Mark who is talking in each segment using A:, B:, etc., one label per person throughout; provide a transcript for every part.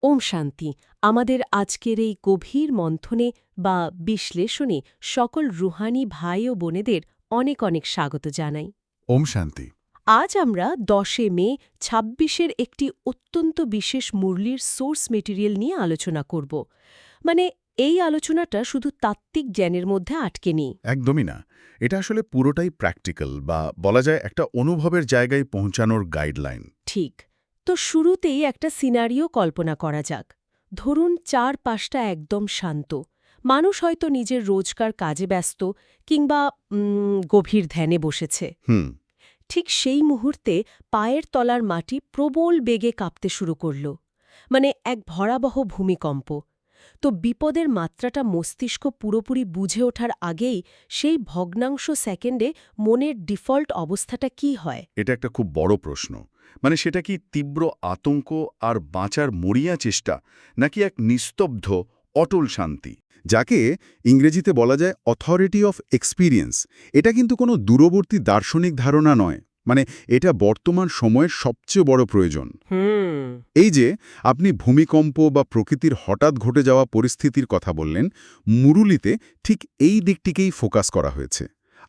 A: ওম শান্তি। আমাদের আজকের এই গভীর মন্থনে বা বিশ্লেষণে সকল রুহানি ভাই ও বোনেদের অনেক অনেক স্বাগত জানাই।
B: ওম শান্তি।
A: আজ আমরা ১০ মে ২৬-এর একটি অত্যন্ত বিশেষ মুরলির সোর্স মেটেরিয়াল নিয়ে আলোচনা করব। মানে এই আলোচনাটা শুধু তাত্ত্বিক জ্ঞানের মধ্যে আটকে নেই।
B: একদমই না। এটা আসলে পুরোটাই প্র্যাকটিক্যাল বা বলা যায় একটা অনুভবের জায়গায় পৌঁছানোর গাইডলাইন।
A: ঠিক। তো শুরুতেই একটা সিনারিও কল্পনা করা যাক। ধরুন চারপাশটা একদম শান্ত। মানুষ হয়তো নিজের রোজকার কাজে ব্যস্ত কিংবা গভীর ধ্যানে বসেছে।
B: হুম।
A: ঠিক সেই মুহূর্তে পায়ের তলার মাটি প্রবল বেগে কাঁপতে শুরু করল। মানে এক ভয়াবহ ভূমিকম্প। তো বিপদের মাত্রাটা মস্তিষ্ক পুরোপুরি বুঝে ওঠার আগেই সেই ভগ্নাংশ সেকেন্ডে মনের ডিফল্ট অবস্থাটা কি হয়?
B: এটা একটা খুব বড় প্রশ্ন। মানে সেটা কি তীব্র আতঙ্ক আর বাঁচার মরিয়া চেষ্টা, নাকি এক নিস্তব্ধ অটল শান্তি, যাকে ইংরেজিতে বলা যায় অথরিটি অফ এক্সপিরিয়েন্স? এটা কিন্তু কোনো দূরবর্তী দার্শনিক ধারণা নয়। মানে এটা বর্তমান সময়ের সবচেয়ে বড় প্রয়োজন।
A: হুম।
B: এই যে আপনি ভূমিকম্প বা প্রকৃতির হঠাৎ ঘটে যাওয়া পরিস্থিতির কথা বললেন, মুরুলিতে ঠিক এই দিকটিকেই ফোকাস করা হয়েছে।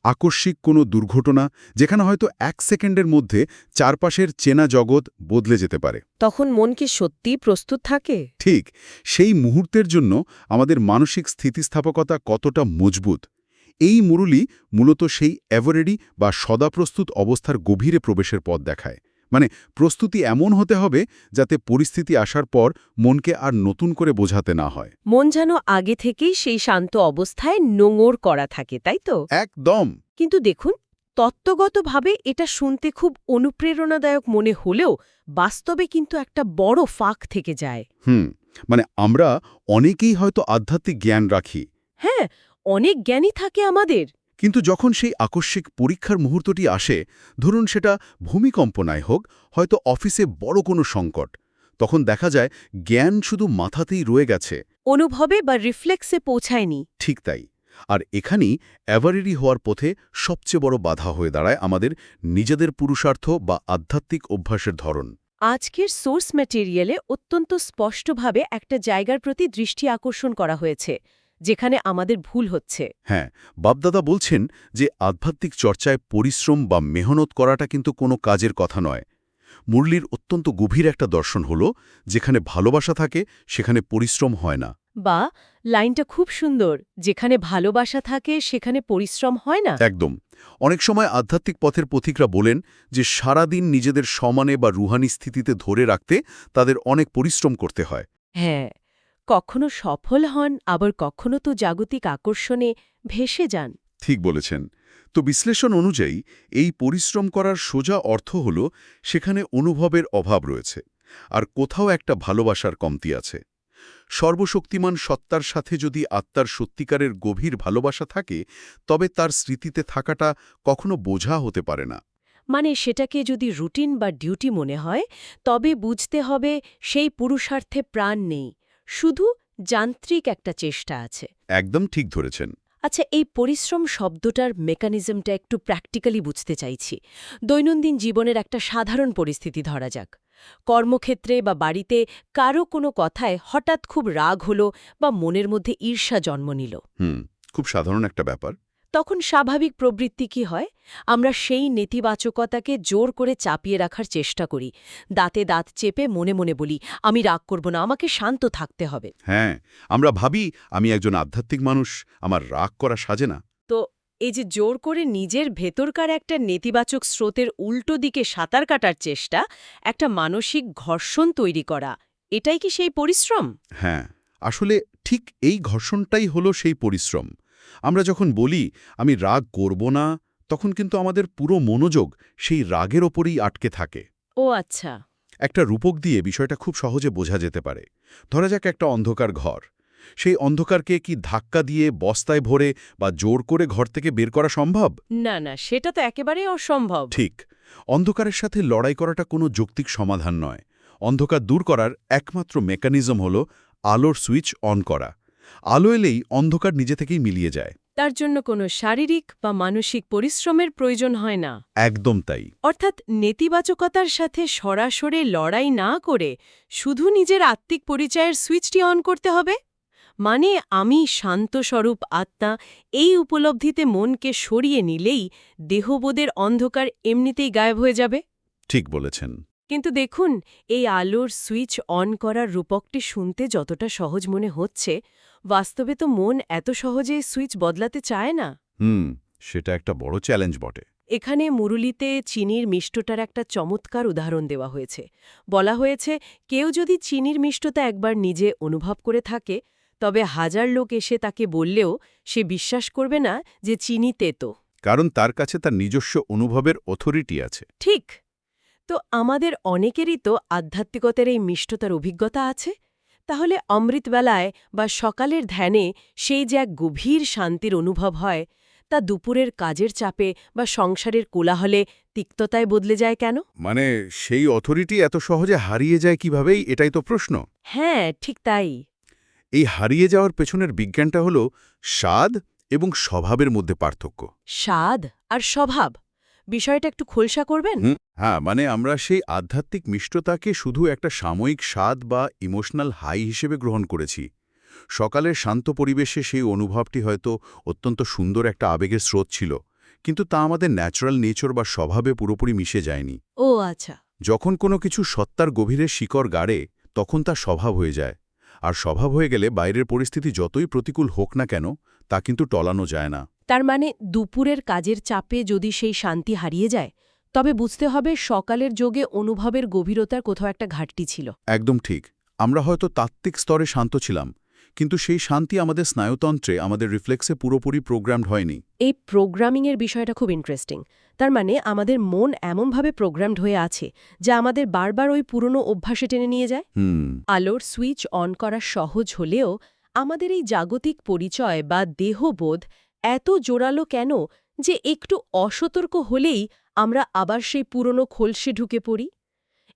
B: আকস্মিক কোনো দুর্ঘটনা, যেখানে হয়তো ১ সেকেন্ডের মধ্যে চারপাশের চেনা জগৎ বদলে যেতে পারে।
A: তখন মন কি সত্যিই প্রস্তুত থাকে?
B: ঠিক সেই মুহূর্তের জন্য আমাদের মানসিক স্থিতিস্থাপকতা কতটা মজবুত, এই মুরুলি মূলত সেই এভারেডি বা সদাপ্রস্তুত অবস্থার গভীরে প্রবেশের পথ দেখায়। মানে প্রস্তুতি এমন হতে হবে যাতে পরিস্থিতি আসার পর মনকে আর নতুন করে বোঝাতে না হয়।
A: মন যেন আগে থেকেই সেই শান্ত অবস্থায় নোঙর করা থাকে, তাই তো?
B: একদম।
A: কিন্তু দেখুন, তত্ত্বগতভাবে এটা শুনতে খুব অনুপ্রেরণাদায়ক মনে হলেও বাস্তবে কিন্তু একটা বড় ফাঁক থেকে যায়।
B: মানে আমরা অনেকেই হয়তো আধ্যাত্মিক জ্ঞান রাখি,
A: হ্যাঁ, অনেক জ্ঞানী থাকে আমাদের।
B: কিন্তু যখন সেই আকস্মিক পরীক্ষার মুহূর্তটি আসে, ধরুন সেটা ভূমিকম্প নাই হোক, হয়তো অফিসে বড় কোনো সংকট, তখন দেখা যায় জ্ঞান শুধু মাথাতেই রয়ে গেছে।
A: অনুভবে বা রিফ্লেক্সে পৌঁছায়নি।
B: ঠিক তাই। আর এখানেই অ্যাভারেডি হওয়ার পথে সবচেয়ে বড় বাধা হয়ে দাঁড়ায় আমাদের নিজেদের পুরুষার্থ বা আধ্যাত্মিক অভ্যাসের ধরন।
A: আজকের সোর্স ম্যাটেরিয়ালে অত্যন্ত স্পষ্টভাবে একটা জায়গার প্রতি দৃষ্টি আকর্ষণ করা হয়েছে, যেখানে আমাদের ভুল হচ্ছে।
B: হ্যাঁ, বাপদাদা বলছেন যে আধ্যাত্মিক চর্চায় পরিশ্রম বা মেহনত করাটা কিন্তু কোনো কাজের কথা নয়। মুরলির অত্যন্ত গভীর একটা দর্শন হল, যেখানে ভালোবাসা থাকে সেখানে পরিশ্রম হয় না।
A: বা লাইনটা খুব সুন্দর, যেখানে ভালোবাসা থাকে সেখানে পরিশ্রম হয় না।
B: একদম। অনেক সময় আধ্যাত্মিক পথের পথিকরা বলেন যে সারাদিন নিজেদের সমানে বা রুহানি স্থিতিতে ধরে রাখতে তাদের অনেক পরিশ্রম করতে হয়।
A: হ্যাঁ, কখনো সফল হন, আবার কখনো তো জাগতিক আকর্ষণে ভেসে যান।
B: ঠিক বলেছেন। তো বিশ্লেষণ অনুযায়ী এই পরিশ্রম করার সোজা অর্থ হল সেখানে অনুভবের অভাব রয়েছে, আর কোথাও একটা ভালোবাসার কমতি আছে। সর্বশক্তিমান সত্তার সাথে যদি আত্মার সত্যিকারের গভীর ভালোবাসা থাকে, তবে তার স্মৃতিতে থাকাটা কখনো বোঝা হতে পারে না।
A: মানে সেটাকে যদি রুটিন বা ডিউটি মনে হয়, তবে বুঝতে হবে সেই পুরুষার্থে প্রাণ নেই, শুধু যান্ত্রিক একটা চেষ্টা আছে।
B: একদম ঠিক ধরেছেন।
A: আচ্ছা, এই পরিশ্রম শব্দটার মেকানিজমটা একটু প্র্যাকটিক্যালি বুঝতে চাইছি। দৈনন্দিন জীবনের একটা সাধারণ পরিস্থিতি ধরা যাক। কর্মক্ষেত্রে বা বাড়িতে কারো কোনো কথায় হঠাৎ খুব রাগ হলো বা মনের মধ্যে ঈর্ষা জন্ম নিল।
B: খুব সাধারণ একটা ব্যাপার।
A: তখন স্বাভাবিক প্রবৃত্তি কি হয়? আমরা সেই নেতিবাচকতাকে জোর করে চাপিয়ে রাখার চেষ্টা করি। দাঁতে দাঁত চেপে মনে মনে বলি, আমি রাগ করব না, আমাকে শান্ত থাকতে হবে।
B: হ্যাঁ, আমরা ভাবি আমি একজন আধ্যাত্মিক মানুষ, আমার রাগ করা সাজে না।
A: তো এই যে জোর করে নিজের ভেতরকার একটা নেতিবাচক স্রোতের উল্টো দিকে সাঁতার কাটার চেষ্টা, একটা মানসিক ঘর্ষণ তৈরি করা, এটাই কি সেই পরিশ্রম?
B: হ্যাঁ, আসলে ঠিক এই ঘর্ষণটাই হলো সেই পরিশ্রম। আমরা যখন বলি আমি রাগ করব না, তখন কিন্তু আমাদের পুরো মনোযোগ সেই রাগের ওপরেই আটকে থাকে।
A: ও আচ্ছা।
B: একটা রূপক দিয়ে বিষয়টা খুব সহজে বোঝা যেতে পারে। ধরা যাক একটা অন্ধকার ঘর। সেই অন্ধকারকে কি ধাক্কা দিয়ে বস্তায় ভরে বা জোর করে ঘর থেকে বের করা সম্ভব?
A: না না, সেটা তো একেবারেই অসম্ভব।
B: ঠিক। অন্ধকারের সাথে লড়াই করাটা কোনো যৌক্তিক সমাধান নয়। অন্ধকার দূর করার একমাত্র মেকানিজম হল আলোর সুইচ অন করা। আলো এলেই অন্ধকার নিজে থেকেই মিলিয়ে যায়।
A: তার জন্য কোনো শারীরিক বা মানসিক পরিশ্রমের প্রয়োজন হয় না।
B: একদম তাই।
A: অর্থাৎ নেতিবাচকতার সাথে সরাসরি লড়াই না করে শুধু নিজের আত্মিক পরিচয়ের সুইচটি অন করতে হবে। মানে আমি শান্তস্বরূপ আত্মা, এই উপলব্ধিতে মনকে সরিয়ে নিলেই দেহবোধের অন্ধকার এমনিতেই গায়েব হয়ে যাবে।
B: ঠিক বলেছেন।
A: কিন্তু দেখুন, এই আলোর সুইচ অন করার রূপকটি শুনতে যতটা সহজ মনে হচ্ছে, বাস্তবে তো মন এত সহজে সুইচ বদলাতে চায় না।
B: সেটা একটা বড় চ্যালেঞ্জ বটে।
A: এখানে মুরুলিতে চিনির মিষ্টটার একটা চমৎকার উদাহরণ দেওয়া হয়েছে। বলা হয়েছে, কেউ যদি চিনির মিষ্টতা একবার নিজে অনুভব করে থাকে, তবে হাজার লোক এসে তাকে বললেও সে বিশ্বাস করবে না যে চিনি তেতো।
B: কারণ তার কাছে তার নিজস্ব অনুভবের অথরিটি আছে।
A: ঠিক। তো আমাদের অনেকেরই তো আধ্যাত্মিকতার এই মিষ্টতার অভিজ্ঞতা আছে। তাহলে অমৃতবেলায় বা সকালের ধ্যানে সেই যে এক গভীর শান্তির অনুভব হয়, তা দুপুরের কাজের চাপে বা সংসারের কোলাহলে তিক্ততায় বদলে যায় কেন?
B: মানে সেই অথরিটি এত সহজে হারিয়ে যায় কিভাবেই, এটাই তো প্রশ্ন।
A: হ্যাঁ, ঠিক তাই।
B: এই হারিয়ে যাওয়ার পেছনের বিজ্ঞানটা হলো স্বাদ এবং স্বভাবের মধ্যে পার্থক্য।
A: স্বাদ আর স্বভাব, বিষয়টা একটু খোলসা করবেন?
B: হ্যাঁ, মানে আমরা সেই আধ্যাত্মিক মিষ্টতাকে শুধু একটা সাময়িক স্বাদ বা ইমোশনাল হাই হিসেবে গ্রহণ করেছি। সকালের শান্ত পরিবেশে সেই অনুভবটি হয়তো অত্যন্ত সুন্দর একটা আবেগের স্রোত ছিল, কিন্তু তা আমাদের ন্যাচারাল নেচার বা স্বভাবে পুরোপুরি মিশে যায়নি।
A: ও আচ্ছা।
B: যখন কোনো কিছু সত্তার গভীরে শিকড় গাড়ে, তখন তা স্বভাব হয়ে যায়। আর স্বভাব হয়ে গেলে বাইরের পরিস্থিতি যতই প্রতিকূল হোক না কেন, তা কিন্তু টলানো যায় না।
A: তার মানে দুপুরের কাজের চাপে যদি সেই শান্তি হারিয়ে যায়, তবে বুঝতে হবে সকালের যোগে অনুভবের গভীরতার কোথাও একটা ঘাটতি ছিল।
B: একদম ঠিক। আমরা হয়তো তাত্ত্বিক স্তরে শান্ত ছিলাম, কিন্তু সেই শান্তি আমাদের স্নায়ুতন্ত্রে, আমাদের রিফ্লেক্সে পুরোপুরি প্রোগ্রামড হয়নি।
A: এই প্রোগ্রামিংয়ের বিষয়টা খুব ইন্টারেস্টিং। তার মানে আমাদের মন এমনভাবে প্রোগ্রামড হয়ে আছে যা আমাদের বারবার ওই পুরনো অভ্যাসে টেনে নিয়ে যায়। আলোর সুইচ অন করা সহজ হলেও আমাদের এই জাগতিক পরিচয় বা দেহবোধ এত জোরালো কেন যে একটু অসতর্ক হলেই আমরা আবার সেই পুরনো খোলসে ঢুকে পড়ি?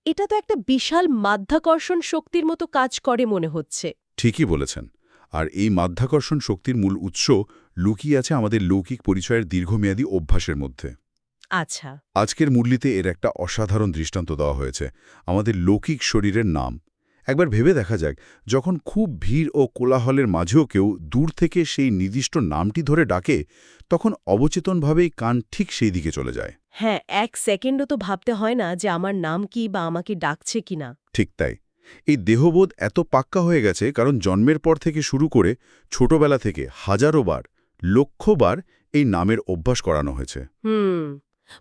A: এটা তো একটা বিশাল মাধ্যাকর্ষণ শক্তির মতো কাজ করে মনে হচ্ছে।
B: ঠিকই বলেছেন। আর এই মাধ্যাকর্ষণ শক্তির মূল উৎস লুকিয়ে আছে আমাদের লৌকিক পরিচয়ের দীর্ঘমেয়াদী অভ্যাসের মধ্যে।
A: আচ্ছা।
B: আজকের মূল্যতে এর একটা অসাধারণ দৃষ্টান্ত দেওয়া হয়েছে, আমাদের লৌকিক শরীরের নাম। একবার ভেবে দেখা যাক, যখন খুব ভিড় ও কোলাহলের মাঝেও কেউ দূর থেকে সেই নির্দিষ্ট নামটি ধরে ডাকে, তখন অবচেতনভাবেই কান ঠিক সেই দিকে চলে যায়।
A: হ্যাঁ, এক সেকেন্ডও তো ভাবতে হয় না যে আমার নাম কি বা আমাকে ডাকছে কিনা।
B: ঠিক তাই। এই দেহবোধ এত পাক্কা হয়ে গেছে কারণ জন্মের পর থেকে শুরু করে ছোটবেলা থেকে হাজারো বার, লক্ষবার এই নামের অভ্যাস করানো হয়েছে।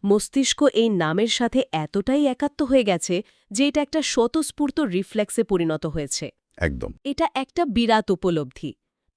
A: মস্তিষ্ক এই নামের সাথে এতটাই একাত্ম হয়ে গেছে যে এটা একটা স্বতঃস্ফূর্ত রিফ্লেক্সে পরিণত হয়েছে।
B: একদম।
A: এটা একটা বিরাট উপলব্ধি।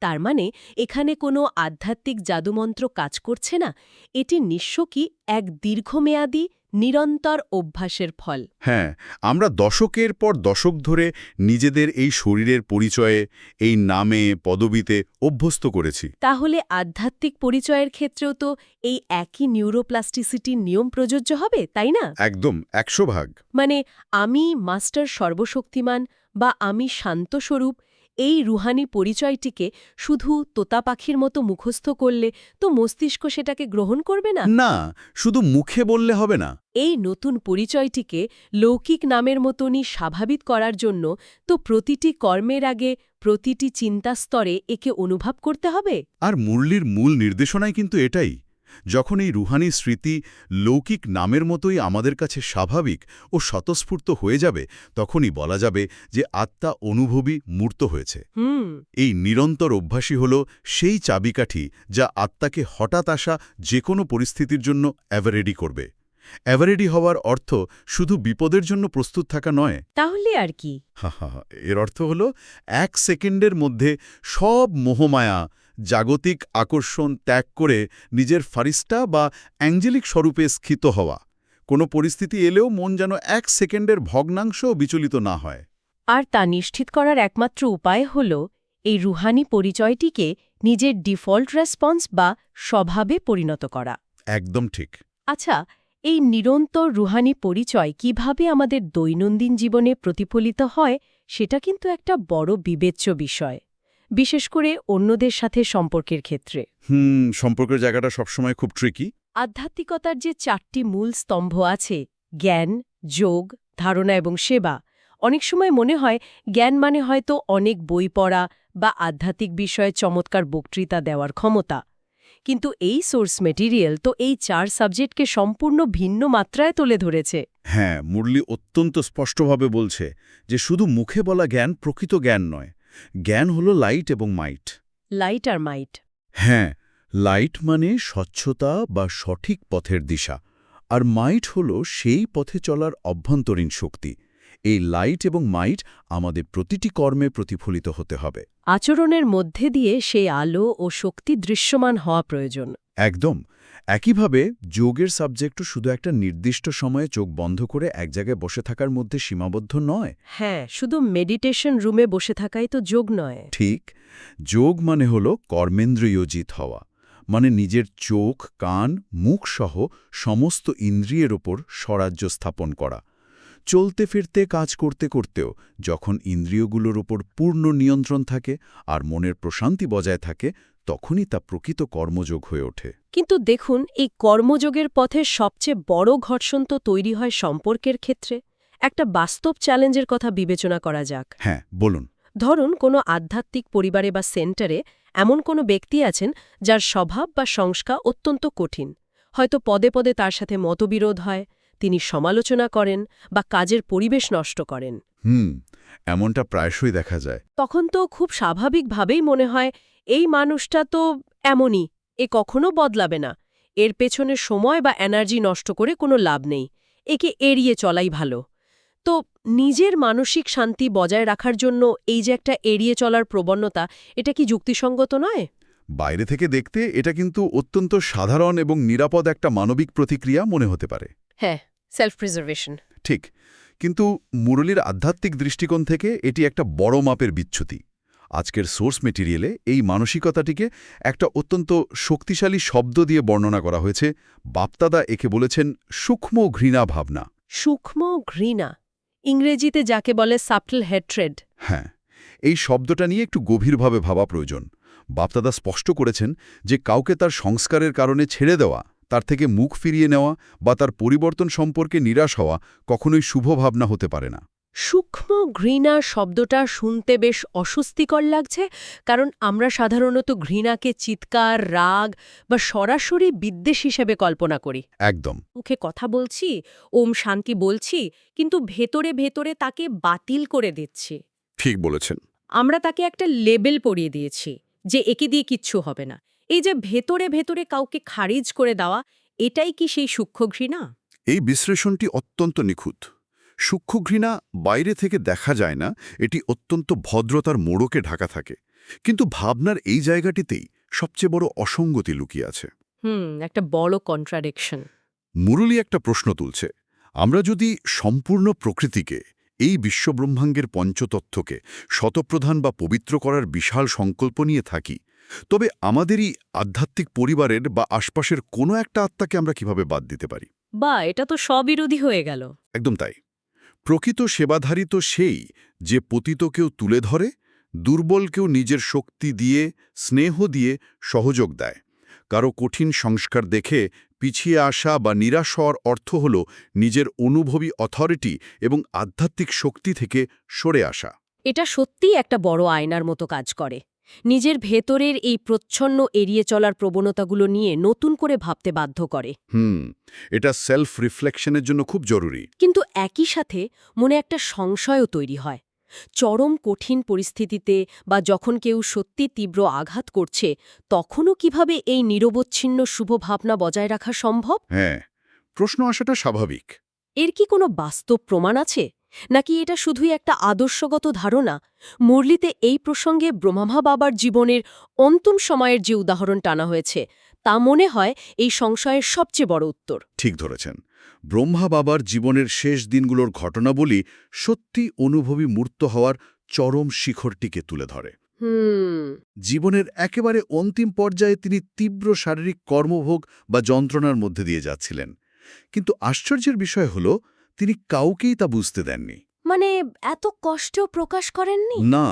A: তার মানে এখানে কোনো আধ্যাত্মিক জাদুমন্ত্র কাজ করছে না, এটি নিঃস্বকী এক দীর্ঘমেয়াদী নিরন্তর অভ্যাসের ফল।
B: হ্যাঁ, আমরা দশকের পর দশক ধরে নিজেদের এই শরীরের পরিচয়ে, এই নামে, পদবিতে অভ্যস্ত করেছি।
A: তাহলে আধ্যাত্মিক পরিচয়ের ক্ষেত্রেও তো এই একই নিউরোপ্লাস্টিসিটির নিয়ম প্রযোজ্য হবে, তাই না?
B: একদম 100%।
A: মানে আমি মাস্টার সর্বশক্তিমান বা আমি শান্তস্বরূপ, এই রুহানি পরিচয়টিকে শুধু তোতা পাখির মতো মুখস্থ করলে তো মস্তিষ্ক সেটাকে গ্রহণ করবে না।
B: না, শুধু মুখে বললে হবে না।
A: এই নতুন পরিচয়টিকে লৌকিক নামের মতনই স্বাভাবিক করার জন্য তো প্রতিটি কর্মের আগে, প্রতিটি চিন্তাস্তরে একে অনুভব করতে হবে।
B: আর মুরলির মূল নির্দেশনাই কিন্তু এটাই। যখন এই রুহানি স্মৃতি লৌকিক নামের মতোই আমাদের কাছে স্বাভাবিক ও স্বতঃস্ফূর্ত হয়ে যাবে, তখনই বলা যাবে যে আত্মা অনুভবী মূর্ত হয়েছে। এই নিরন্তর অভ্যাসই হল সেই চাবিকাঠি যা আত্মাকে হঠাৎ আসা যে কোনো পরিস্থিতির জন্য এভারেডি করবে। এভারেডি হওয়ার অর্থ শুধু বিপদের জন্য প্রস্তুত থাকা নয়।
A: তাহলে আর কি?
B: এর অর্থ হল 1 সেকেন্ডের মধ্যে সব মোহমায়া, জাগতিক আকর্ষণ ত্যাগ করে নিজের ফারিস্টা বা অ্যাঞ্জেলিক স্বরূপে স্ফীত হওয়া। কোনো পরিস্থিতি এলেও মন যেন 1 সেকেন্ডের ভগ্নাংশও বিচলিত না হয়।
A: আর তা নিশ্চিত করার একমাত্র উপায় হল এই রুহানি পরিচয়টিকে নিজের ডিফল্ট রেসপন্স বা স্বভাবে পরিণত করা।
B: একদম ঠিক।
A: আচ্ছা, এই নিরন্তর রুহানি পরিচয় কিভাবে আমাদের দৈনন্দিন জীবনে প্রতিফলিত হয় সেটা কিন্তু একটা বড় বিবেচ্য বিষয়। বিশেষ করে অন্যদের সাথে সম্পর্কের ক্ষেত্রে।
B: সম্পর্কের জায়গাটা সবসময় খুব ট্রিকি।
A: আধ্যাত্মিকতার যে 4টি মূল স্তম্ভ আছে, জ্ঞান, যোগ, ধারণা এবং সেবা, অনেক সময় মনে হয় জ্ঞান মানে হয়তো অনেক বই পড়া বা আধ্যাত্মিক বিষয়ে চমৎকার বক্তৃতা দেওয়ার ক্ষমতা। কিন্তু এই সোর্স মেটেরিয়াল তো এই 4 সাবজেক্টকে সম্পূর্ণ ভিন্ন মাত্রায় তুলে ধরেছে।
B: হ্যাঁ, মুরলি অত্যন্ত স্পষ্টভাবে বলছে যে শুধু মুখে বলা জ্ঞান প্রকৃত জ্ঞান নয়। জ্ঞান হলো লাইট এবং মাইট।
A: লাইট আর মাইট।
B: হ্যাঁ, লাইট মানে স্বচ্ছতা বা সঠিক পথের দিশা, আর মাইট হলো সেই পথে চলার অভ্যন্তরীণ শক্তি। এই লাইট এবং মাইট আমাদের প্রতিটি কর্মে প্রতিফলিত হতে হবে।
A: আচরণের মধ্যে দিয়ে সেই আলো ও শক্তি দৃশ্যমান হওয়া প্রয়োজন।
B: একদম। একইভাবে যোগের সাবজেক্টও শুধু একটা নির্দিষ্ট সময়ে চোখ বন্ধ করে এক জায়গায় বসে থাকার মধ্যে সীমাবদ্ধ নয়।
A: হ্যাঁ, শুধু মেডিটেশন রুমে বসে থাকাই তো যোগ নয়।
B: ঠিক, যোগ মানে হলো কর্মেন্দ্রিয়জিত হওয়া, মানে নিজের চোখ, কান, মুখ সহ সমস্ত ইন্দ্রিয়ের ওপর স্বরাজ্য স্থাপন করা। চলতে ফিরতে কাজ করতে করতেও যখন ইন্দ্রিয়গুলোর ওপর পূর্ণ নিয়ন্ত্রণ থাকে আর মনের প্রশান্তি বজায় থাকে, তখনই তা প্রকৃত কর্মযোগ হয়ে ওঠে।
A: কিন্তু দেখুন, এই কর্মযোগের পথে সবচেয়ে বড় ঘর্ষণ তো তৈরি হয় সম্পর্কের ক্ষেত্রে। একটা বাস্তব চ্যালেঞ্জের কথা বিবেচনা করা যাক।
B: হ্যাঁ, বলুন।
A: ধরুন, কোনো আধ্যাত্মিক পরিবারে বা সেন্টারে এমন কোনো ব্যক্তি আছেন যার স্বভাব বা সংস্কার অত্যন্ত কঠিন। হয়তো পদে পদে তার সাথে মতবিরোধ হয়, তিনি সমালোচনা করেন বা কাজের পরিবেশ নষ্ট করেন।
B: এমনটা প্রায়শই দেখা যায়।
A: তখন তো খুব স্বাভাবিকভাবেই মনে হয়, এই মানুষটা তো এমনই, এ কখনো বদলাবে না, এর পেছনে সময় বা এনার্জি নষ্ট করে কোনো লাভ নেই, একে এড়িয়ে চলাই ভালো। তো নিজের মানসিক শান্তি বজায় রাখার জন্য এই যে একটা এড়িয়ে চলার প্রবণতা, এটা কি যুক্তিসঙ্গত নয়?
B: বাইরে থেকে দেখতে এটা কিন্তু অত্যন্ত সাধারণ এবং নিরাপদ একটা মানবিক প্রতিক্রিয়া মনে হতে পারে।
A: হ্যাঁ, সেলফ প্রিজার্ভেশন।
B: ঠিক, কিন্তু মুরলীর আধ্যাত্মিক দৃষ্টিকোণ থেকে এটি একটা বড় মাপের বিচ্যুতি। আজকের সোর্স মেটেরিয়ালে এই মানসিকতাটিকে একটা অত্যন্ত শক্তিশালী শব্দ দিয়ে বর্ণনা করা হয়েছে। বাপ্তাদা একে বলেছেন সূক্ষ্ম ঘৃণা ভাবনা।
A: সূক্ষ্ম ঘৃণা, ইংরেজিতে যাকে বলে সাবটল হেট্রেড।
B: হ্যাঁ, এই শব্দটা নিয়ে একটু গভীরভাবে ভাবা প্রয়োজন। বাপ্তাদা স্পষ্ট করেছেন যে কাউকে তার সংস্কারের কারণে ছেড়ে দেওয়া, তার থেকে মুখ ফিরিয়ে নেওয়া বা তার পরিবর্তন সম্পর্কে নিরাশ হওয়া কখনোই শুভ ভাবনা হতে পারে না।
A: সূক্ষ্ম ঘৃণা শব্দটা শুনতে বেশ অস্বস্তিকর লাগছে, কারণ আমরা সাধারণত ঘৃণাকে চিৎকার, রাগ বা সরাসরি বিদ্বেষ হিসেবে কল্পনা করি।
B: একদম।
A: মুখে কথা বলছি, ওম শান্তি বলছি, কিন্তু ভেতরে ভেতরে তাকে বাতিল করে দিচ্ছি।
B: ঠিক বলেছেন।
A: আমরা তাকে একটা লেবেল পরিয়ে দিয়েছি যে একে দিয়ে কিচ্ছু হবে না। এই যে ভেতরে ভেতরে কাউকে খারিজ করে দেওয়া, এটাই কি সেই সূক্ষ্ম ঘৃণা?
B: এই বিশ্লেষণটি অত্যন্ত নিখুঁত। সূক্ষ্ম ঘৃণা বাইরে থেকে দেখা যায় না, এটি অত্যন্ত ভদ্রতার মোড়কে ঢাকা থাকে। কিন্তু ভাবনার এই জায়গাটিতেই সবচেয়ে বড় অসঙ্গতি লুকিয়ে আছে।
A: একটা বড় কন্ট্রাডিকশন।
B: মুরলী একটা প্রশ্ন তুলছে, আমরা যদি সম্পূর্ণ প্রকৃতিকে, এই বিশ্বব্রহ্মাণ্ডের পঞ্চতত্ত্বকে শতপ্রধান বা পবিত্র করার বিশাল সংকল্প নিয়ে থাকি, তবে আমাদেরই আধ্যাত্মিক পরিবারের বা আশপাশের কোনো একটা আত্মাকে আমরা কিভাবে বাদ দিতে পারি?
A: বা এটা তো স্ববিরোধী হয়ে গেল।
B: একদম তাই। প্রকৃত সেবাধারী তো সেই যে পতিতকেও তুলে ধরে, দুর্বলকেও নিজের শক্তি দিয়ে, স্নেহ দিয়ে সহযোগ দেয়। কারো কঠিন সংস্কার দেখে পিছিয়ে আসা বা নিরাশ হওয়ার অর্থ হল নিজের অনুভবী অথরিটি এবং আধ্যাত্মিক শক্তি থেকে সরে আসা।
A: এটা সত্যিই একটা বড় আয়নার মতো কাজ করে। নিজের ভেতরের এই প্রচ্ছন্ন এড়িয়ে চলার প্রবণতাগুলো নিয়ে নতুন করে ভাবতে বাধ্য করে।
B: এটা সেলফ রিফ্লেকশনের জন্য খুব জরুরি।
A: কিন্তু একই সাথে মনে একটা সংশয়ও তৈরি হয়। চরম কঠিন পরিস্থিতিতে বা যখন কেউ সত্যি তীব্র আঘাত করছে, তখনও কিভাবে এই নিরবচ্ছিন্ন শুভ ভাবনা বজায় রাখা সম্ভব?
B: হ্যাঁ, প্রশ্ন আসাটা স্বাভাবিক।
A: এর কি কোনো বাস্তব প্রমাণ আছে, নাকি এটা শুধুই একটা আদর্শগত ধারণা? মুরলিতে এই প্রসঙ্গে ব্রহ্মা বাবার জীবনের অন্তিম সময়ের যে উদাহরণ টানা হয়েছে, তা মনে হয় এই সংশয়ের সবচেয়ে বড় উত্তর।
B: ঠিক ধরেছেন। ব্রহ্মা বাবার জীবনের শেষ দিনগুলোর ঘটনাবলী সত্যি অনুভবী মূর্ত হওয়ার চরম শিখরটিকে তুলে ধরে। জীবনের একেবারে অন্তিম পর্যায়ে তিনি তীব্র শারীরিক কর্মভোগ বা যন্ত্রণার মধ্যে দিয়ে যাচ্ছিলেন। কিন্তু আশ্চর্যের বিষয় হল, তিনি কাউকেই তা বুঝতে দেননি।
A: মানে এত কষ্ট প্রকাশ করেননি?
B: না,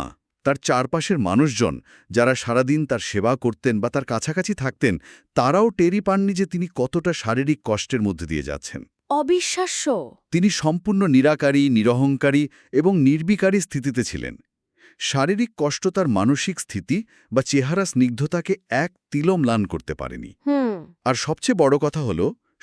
B: তার চারপাশের মানুষজন যারা সারাদিন তার সেবা করতেন বা তার কাছাকাছি থাকতেন তারাও টেরি পাননি যে তিনি কতটা শারীরিক কষ্টের মধ্যে দিয়ে যাচ্ছেন।
A: অবিশ্বাস্য।
B: তিনি সম্পূর্ণ নিরাকারী, নিরহংকারী এবং নির্বিকারী স্থিতিতে ছিলেন। শারীরিক কষ্ট তার মানসিক স্থিতি বা চেহারা স্নিগ্ধতাকে এক তিলও ম্লান করতে পারেনি। আর সবচেয়ে বড় কথা হল,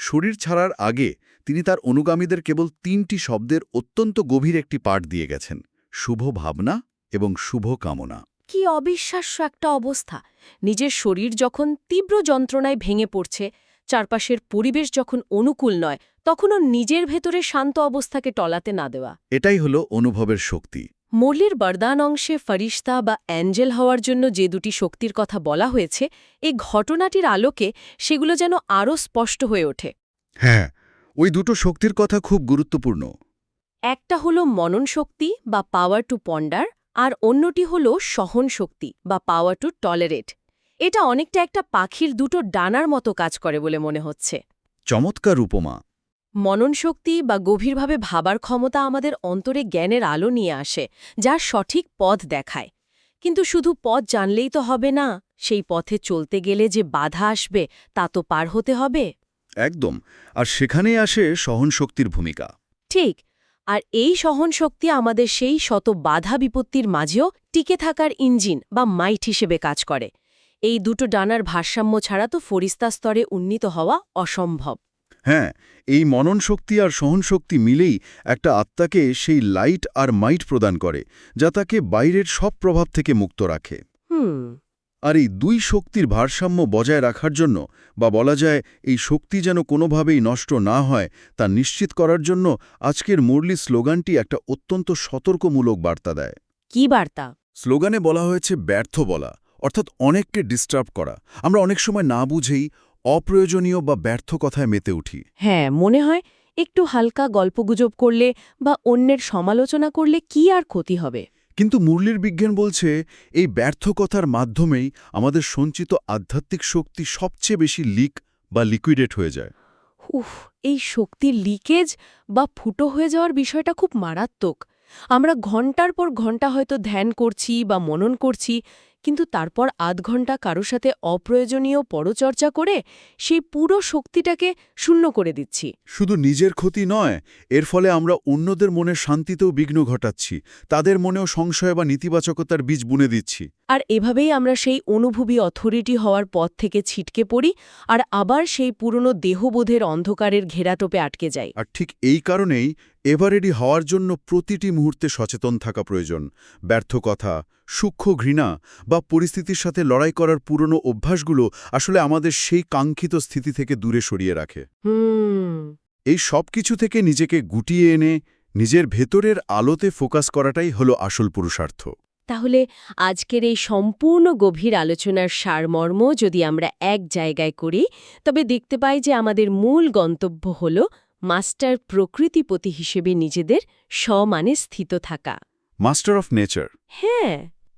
B: শরীর ছাড়ার আগে তিনি তার অনুগামীদের কেবল ৩টি শব্দের অত্যন্ত গভীর একটি পাঠ দিয়ে গেছেন: শুভ ভাবনা এবং শুভ কামনা।
A: কি অবিশ্বাস্য একটা অবস্থা! নিজের শরীর যখন তীব্র যন্ত্রণায় ভেঙে পড়ছে, চারপাশের পরিবেশ যখন অনুকূল নয়, তখনও নিজের ভেতরে শান্ত অবস্থাকে টলাতে না দেওয়া।
B: এটাই হল অনুভবের শক্তি।
A: মুরলির বরদান অংশে ফরিস্তা বা অ্যাঞ্জেল হওয়ার জন্য যে দুটি শক্তির কথা বলা হয়েছে, এই ঘটনাটির আলোকে সেগুলো যেন আরও স্পষ্ট হয়ে ওঠে।
B: হ্যাঁ, ওই দুটো শক্তির কথা খুব গুরুত্বপূর্ণ।
A: একটা হলো মনন শক্তি বা পাওয়ার টু পন্ডার, আর অন্যটি হলো সহন শক্তি বা পাওয়ার টু টলারেট। এটা অনেকটা একটা পাখির দুটো ডানার মতো কাজ করে বলে মনে হচ্ছে।
B: চমৎকার উপমা।
A: মনন শক্তি বা গভীরভাবে ভাবার ক্ষমতা আমাদের অন্তরে জ্ঞানের আলো নিয়ে আসে, যা সঠিক পথ দেখায়। কিন্তু শুধু পথ জানলেই তো হবে না, সেই পথে চলতে গেলে যে বাধা আসবে তা তো পার হতে হবে।
B: একদম। আর সেখানেই আসে সহনশক্তির ভূমিকা।
A: ঠিক। আর এই সহনশক্তি আমাদের সেই শত বাধা বিপত্তির মাঝেও টিকে থাকার ইঞ্জিন বা মাইট হিসেবে কাজ করে। এই দুটো ডানার ভারসাম্য ছাড়া তো ফরিস্তা স্তরে উন্নীত হওয়া অসম্ভব।
B: হ্যাঁ, এই মনন শক্তি আর সহনশক্তি মিলেই একটা আত্মাকে সেই লাইট আর মাইট প্রদান করে, যা তাকে বাইরের সব প্রভাব থেকে মুক্ত রাখে। আর এই দুই শক্তির ভারসাম্য বজায় রাখার জন্য, বা বলা যায় এই শক্তি যেন কোনোভাবেই নষ্ট না হয়, তা নিশ্চিত করার জন্য আজকের মুরলি স্লোগানটি একটা অত্যন্ত সতর্কমূলক বার্তা দেয়।
A: কি বার্তা?
B: স্লোগানে বলা হয়েছে ব্যর্থ বলা, অর্থাৎ অনেককে ডিস্টার্ব করা। আমরা অনেক সময় না বুঝেই অপ্রয়োজনীয় বা ব্যর্থ কথায় মেতে উঠি।
A: হ্যাঁ, মনে হয় একটু হালকা গল্পগুজব করলে বা অন্যের সমালোচনা করলে কি আর ক্ষতি হবে।
B: কিন্তু মুরলির বিজ্ঞান বলছে, এই ব্যর্থ কথার মাধ্যমেই আমাদের সঞ্চিত আধ্যাত্মিক শক্তি সবচেয়ে বেশি লিক বা লিকুইডেট হয়ে যায়।
A: এই শক্তির লিকেজ বা ফুটো হয়ে যাওয়ার বিষয়টা খুব মারাত্মক। আমরা ঘন্টার পর ঘন্টা হয়তো ধ্যান করছি বা মনন করছি, কিন্তু তারপর আধ ঘন্টা কারো সাথে অপ্রয়োজনীয় পরচর্চা করে সেই পুরো শক্তিটাকে শূন্য করে দিচ্ছি।
B: শুধু নিজের ক্ষতি নয়, এর ফলে আমরা অন্যদের মনের শান্তিতেও বিঘ্ন ঘটাচ্ছি, তাদের মনেও সংশয় বা নেতিবাচকতার বীজ বুনে দিচ্ছি।
A: আর এভাবেই আমরা সেই অনুভবী অথরিটি হওয়ার পথ থেকে ছিটকে পড়ি, আর আবার সেই পুরনো দেহবোধের অন্ধকারের ঘেরাটোপে আটকে যাই।
B: আর ঠিক এই কারণেই এভারেডি হওয়ার জন্য প্রতিটি মুহূর্তে সচেতন থাকা প্রয়োজন। ব্যর্থ কথা, সূক্ষ্ম ঘৃণা বা পরিস্থিতির সাথে লড়াই করার পুরনো অভ্যাসগুলো আসলে আমাদের সেই কাঙ্ক্ষিত স্থিতি থেকে দূরে সরিয়ে রাখে। এই সব কিছু থেকে নিজেকে গুটিয়ে এনে নিজের ভেতরের আলোতে ফোকাস করাটাই হলো আসল পুরুষার্থ।
A: তাহলে আজকের এই সম্পূর্ণ গভীর আলোচনার সারমর্ম যদি আমরা এক জায়গায় করি, তবে দেখতে পাই যে আমাদের মূল গন্তব্য হল মাস্টার প্রকৃতিপতি হিসেবে নিজেদের সমানে স্থিত থাকা।
B: Master of nature.
A: হ্যাঁ,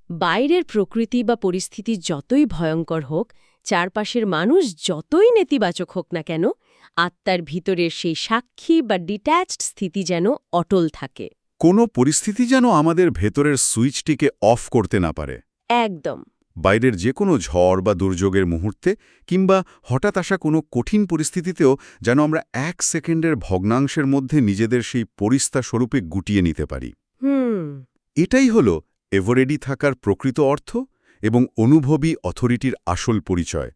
A: বাইরের প্রকৃতি বা পরিস্থিতি যতই ভয়ঙ্কর হোক, চারপাশের মানুষ যতই নেতিবাচক হোক না কেন, আত্মার ভিতরের সেই সাক্ষী বা ডিট্যাচড স্থিতি যেন অটল থাকে।
B: কোনো পরিস্থিতি যেন আমাদের ভেতরের সুইচটিকে অফ করতে না পারে।
A: একদম।
B: বাইরের যে কোনো ঝড় বা দুর্যোগের মুহূর্তে কিংবা হঠাৎ আসা কোনো কঠিন পরিস্থিতিতেও যেন আমরা ১ সেকেন্ডের ভগ্নাংশের মধ্যে নিজেদের সেই পরিস্তা স্বরূপে গুটিয়ে নিতে পারি। এটাই হলো এভারেডি থাকার প্রকৃত অর্থ এবং অনুভবী অথরিটির আসল পরিচয়,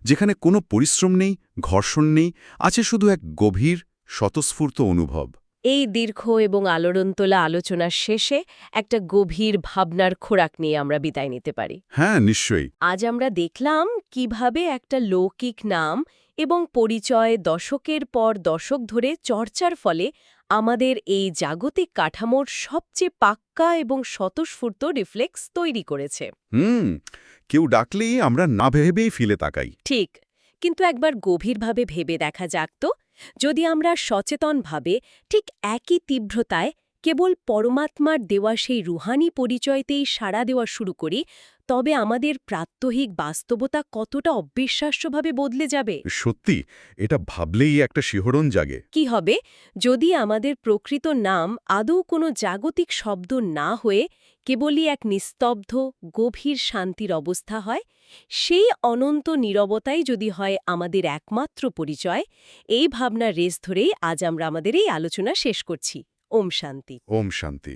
B: যেখানে কোনো পরিশ্রম নেই, ঘর্ষণ নেই, আছে শুধু এক গভীর স্বতঃস্ফূর্ত অনুভব।
A: এই দীর্ঘ এবং আলোড়নতোলা আলোচনার শেষে একটা গভীর ভাবনার খোরাক নিয়ে আমরা বিদায় নিতে পারি।
B: হ্যাঁ, নিশ্চয়ই।
A: আজ আমরা দেখলাম কিভাবে একটা লৌকিক নাম এবং পরিচয় দশকের পর দশক ধরে চর্চার ফলে আমাদের এই জাগতিক কাঠামোর সবচেয়ে পাক্কা এবং স্বতঃস্ফূর্ত রিফ্লেক্স তৈরি করেছে।
B: কেউ ডাকলেই আমরা না ভেবেই ফিরে তাকাই।
A: ঠিক, কিন্তু একবার গভীরভাবে ভেবে দেখা যাক তো, যদি আমরা সচেতনভাবে ঠিক একই তীব্রতায় কেবল পরমাত্মার দেওয়া সেই রুহানি পরিচয়তেই সাড়া দেওয়া শুরু করি, তবে আমাদের প্রাত্যহিক বাস্তবতা কতটা অবিশ্বাস্যভাবে বদলে যাবে।
B: সত্যি, এটা ভাবলেই একটা শিহরণ জাগে।
A: কি হবে যদি আমাদের প্রকৃত নাম আদৌ কোনো জাগতিক শব্দ না হয়ে কেবলই এক নিস্তব্ধ, গভীর শান্তির অবস্থা হয়? সেই অনন্ত নীরবতাই যদি হয় আমাদের একমাত্র পরিচয়। এই ভাবনার রেশ ধরেই আজ আমরা আমাদের এই আলোচনা শেষ করছি। ওম শান্তি।
B: ওম শান্তি।